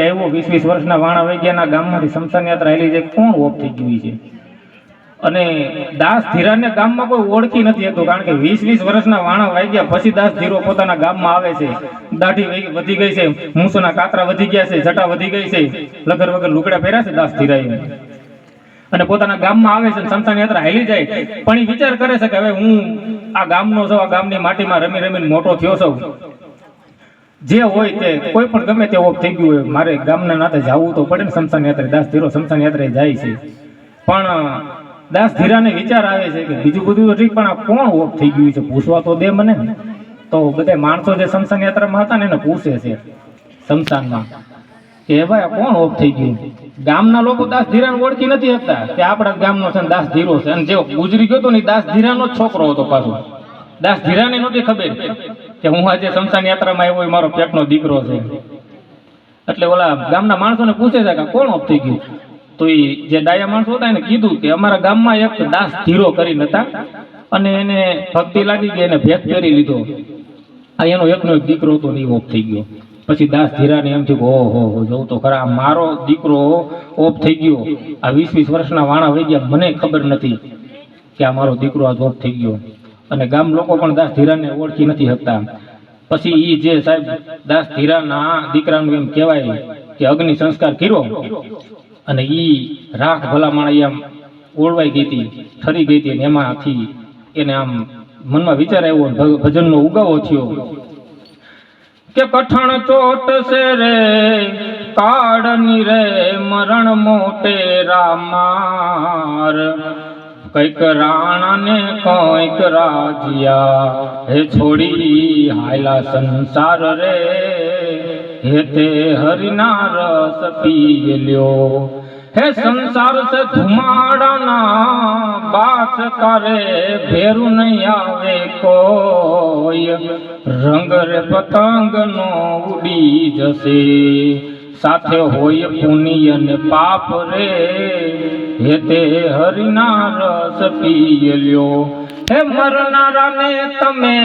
આવ્યો 20 વર્ષના વાણા વૈગ્યાના ગામમાંથી શમશાન યાત્રા આવેલી છે, કોણ ઓફ થઈ ગયું છે? અને દાસ ધીરાને ગામમાં કોઈ ઓળખી નથી હતું, કારણ કે 20 વર્ષના વાણા વાગ્યા પછી દાસ ધીરો પોતાના ગામમાં આવે છે. દાઢી વધી ગઈ છે, મૂછના કાતરા વધી ગયા છે, જટા વધી ગઈ છે, લગર વગર લુગડા પહેર્યા છે દાસ ધીરાએ, અને પોતાના ગામમાં આવે છે. શમશાન યાત્રા હાલી જાય, પણ એ વિચાર કરે છે કે હવે હું આ ગામનો છું, આ ગામની માટીમાં રમી રમીને મોટો થયો છું, જે હોય તે કોઈ પણ ગમે તે ઓફ થઈ ગયું હોય, મારે ગામના નાતે જવું તો પડે ને શમશાન યાત્રા. દાસ ધીરો શમશાન યાત્રાએ જાય છે, પણ દાસ ધીરાને વિચાર આવે છે કે બીજું બધું તો ઠીક, પણ આ કોણ ઓફ થઈ ગયું છે, પૂછવા તો દે મને. તો બધા માણસો જે શમશાન યાત્રામાં હતા ને એને પૂછે છે શમશાનમાં કે ભાઈ આ કોણ ઓફ થઈ ગયું? ગામના લોકો દાસ ધીરાને ઓળખી નથી શકતા કે આપણા ગામનો છે દાસ ધીરો છે, અને જેવો ગુજરી ગયો હતો ને દાસ ધીરાનો જ છોકરો હતો પાછો. દાસ ધીરાને નહોતી ખબર કે હું આજે શમશાન યાત્રામાં આવ્યો, મારો પેટનો દીકરો છે. એટલે ઓલા ગામના માણસોને પૂછે છે કે કોણ ઓફ થઈ ગયું? તો એ જે ડાયા માણસો હતા એને કીધું કે અમારા ગામમાં એક દાસ ધીરો કરીને હતા, અને એને ભક્તિ લાગી ગઈ, એને ભેટ પહેરી લીધો, આ એનો એકનો એક દીકરો હતો, એ ઓફ થઈ ગયો. પછી દાસ ધીરાને એમ થયું કે ઓહો જવું તો ખરા, મારો દીકરો ઓફ થઈ ગયો, આ 20 વર્ષના વાણા વહી ગયા, મને ખબર નથી કે આ મારો દીકરો આજ ઓફ થઈ ગયો. અને ગામ લોકો પણ દાસ ધીરાને ઓળખી નથી શકતા. પછી એ જે સાહેબ દાસ ધીરાના દીકરાનું એમ કહેવાય કે અગ્નિ સંસ્કાર કર્યો, અને ઈ રાખ ભલામણ આમ ઓળવાઈ ગઈ હતી, ઠરી ગઈ હતી, અને એમાંથી એને આમ મનમાં વિચાર આવ્યો, ભજનનો ઉગાવો થયો કે કઠણ ચોટ છે રે કાળની રે મરણ મોટે રામાર, કઈક રાણા ને કઈક રાજ્યા, હે છોડી હાયલા સંસાર રે, હે તે હરિના રસ પી લ્યો. હે સંસાર સે ધુમાડાના બાત કરે, ભેરું નહીં આવે કોઈ, રંગ રે પતંગ નો ઉડી જશે, સાથે હોય પુણ્ય ને પાપ રે, હે તે હરિના રસ પી લ્યો. હે મરનારાને તમે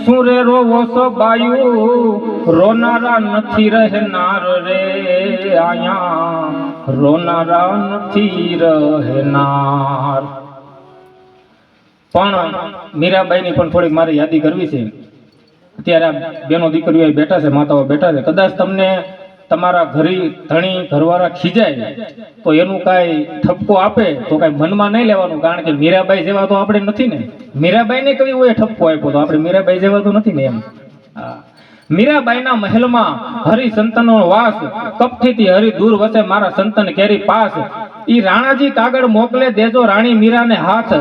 સુરે રોવો છો બાયું, રોનારા નથી રહેનાર રે, આયા રોનારા નથી રહેનાર. પણ મીરાબાઈની પણ થોડીક મારે યાદી કરવી છે. અત્યારે આ બેનો દીકરીઓ બેઠા છે, માતાઓ બેઠા છે, કદાચ તમને તમારા ધણી ઘરવાળા ખીજાય તો એનું કાંઈ ઠપકો આપે તો કાંઈ મનમાં નહીં લેવાનું, કારણ કે મીરાબાઈ જેવા તો આપણે નથી ને. મીરાબાઈને કઈ હોય ઠપકો આપ્યો તો આપણે મીરાબાઈ જેવા તો નથી ને એમ. મીરાબાઈના મહેલમાં હરિ સંતનો વાસ, કપથીથી હરિ દૂર વસે મારા સંતન કેરી પાસ. ઈ રાણાજી કાગળ મોકલે દેજો રાણી મીરાને હાથ,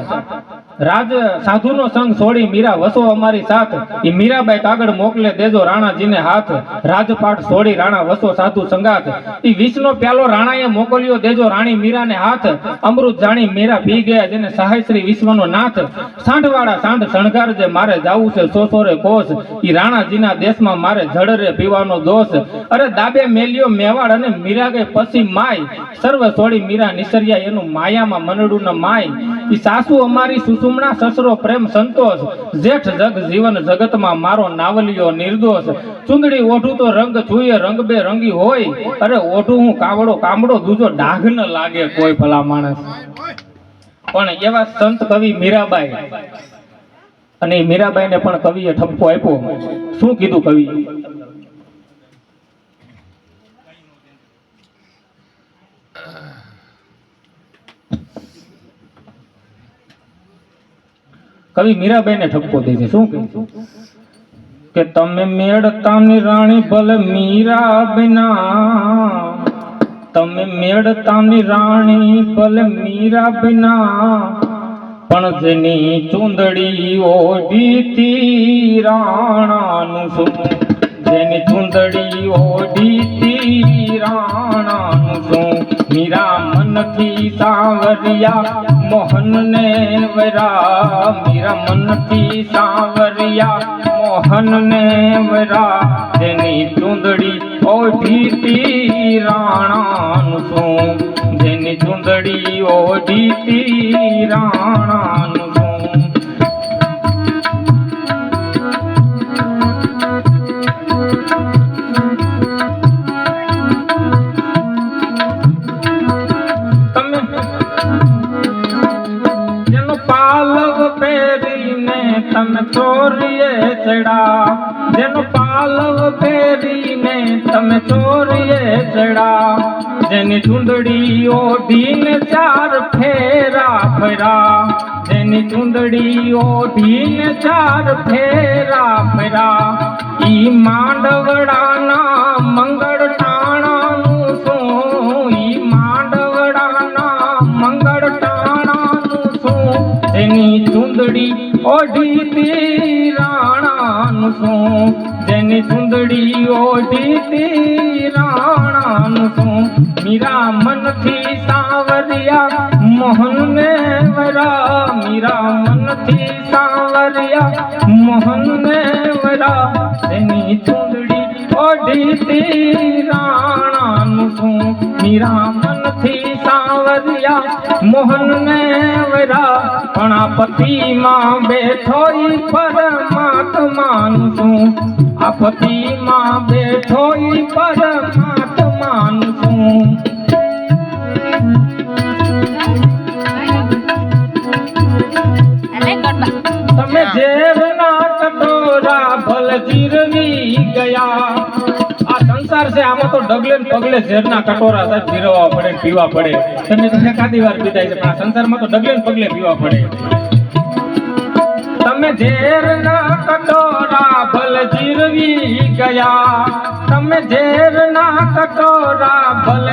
રાજ સાધુનો સંગ છોડી મીરા વસો અમારી સાથ. ઈ મીરાબાઈ કાગળ મોકલે દેજો રાણાજીને હાથ, રાજપાટ છોડી રાણા વસો સાધુ સંગાથ. ઈ વિષનો પ્યાલો રાણાએ મોકલ્યો દેજો રાણી મીરાને હાથ, અમૃત જાણી મીરા પી ગયા જેને સહાયશ્રી વિશ્વનો નાથ. સાંઢવાળા સાંઢ શણગારજે મારે જાવું છે સોસોરે કોસ, ઈ રાણાજીના દેશમાં મારે જડરે પીવાનો દોષ. અરે દાબે મેલ્યો મેવાડ અને મીરા ગઈ પછી માય, સર્વ છોડી મીરા નિસર્યા એનું માયામાં મનડું ન માય. ઈ સાસુ અમારી સુસુમણા સસરો પ્રેમ સંતોષ, જેઠ જગ જીવન જગતમાં મારો નાવલિયો નિર્દોષ. ચુંદડી ઓઢું તો રંગ જોઈએ રંગ બે રંગી હોય, અરે ઓઢું હું કાવડો કામડો દૂજો ડાઘ ન લાગે કોઈ ભલા માણસ. પણ એવા સંત કવિ મીરાબાઈ, અને મીરાબાઈને પણ કવિએ ઠપકો આપ્યો. શું કીધું કવિ? કવિ મીરાબાઈને ઠપકો દે છે. શું કે તમે મેળતાની રાણી ભલે મીરાબાઈના, તમે મેળતાની રાણી ભલે મીરાબાઈના, પણ જેની ચુંદડી ઓઢીતી રાણાનું શું, જેની ચુંદડી ઓઢીતી રાણાનું શું. મીરા મનથી સાવરિયા મોહનને વરા, મીરા મનથી સાવરિયા મોહનને વરા, જેની ચુંદડી ઓઢીતી રાણાનું શું, જેની ચુંદડી ઓઢીતી રાણાનું શું. ચોરીએ ચડા, જેનો પાલવ પહેરીને તમે ચોરીએ ચડા, જેની ચૂંદડી ઓઢીને ચાર ફેરા ફર્યા, જેની ચૂંદડી ઓઢીને ચાર ફેરા ફર્યા, ઈ માંડવડાના મંગળ ટાણાનું શું, ઈ માંડવડાના મંગળ ટાણાનું શું, જેની ચૂંદડી ઓઢીતી રાણાનું શું, જેની ચૂંદડી ઓઢીતી રાણાનું શું, મીરા મનથી સાવરિયા મોહનને વરા, મીરા મનથી સાવરિયા મોહનને વરા, જેની ચૂંદડી ઓઢીતી રાણાનું શું, મીરા મનથી સાવરિયા મોહનને વરા, પણ આ પતિમાં બેઠો ઈ પરમાત્માનું શું, આ પતિમાં બેઠો ઈ પરમાત્માનું શું. તમે ઝેરના કટોરા ભલ જીરવી ગયા, આ સંસાર છે આમાં તો ડગલે ને પગલે ઝેરના કટોરા સાહેબ જીરવા પડે પીવા પડે. તમે તો એકાદી વાર પીધાય છે પણ આ સંસારમાં તો ડગલે ને પગલે પીવા પડે. તમે ઝેરના કટોરા ભલ જીરવી ગયા, તમે ઝેરના કટોરા ભલ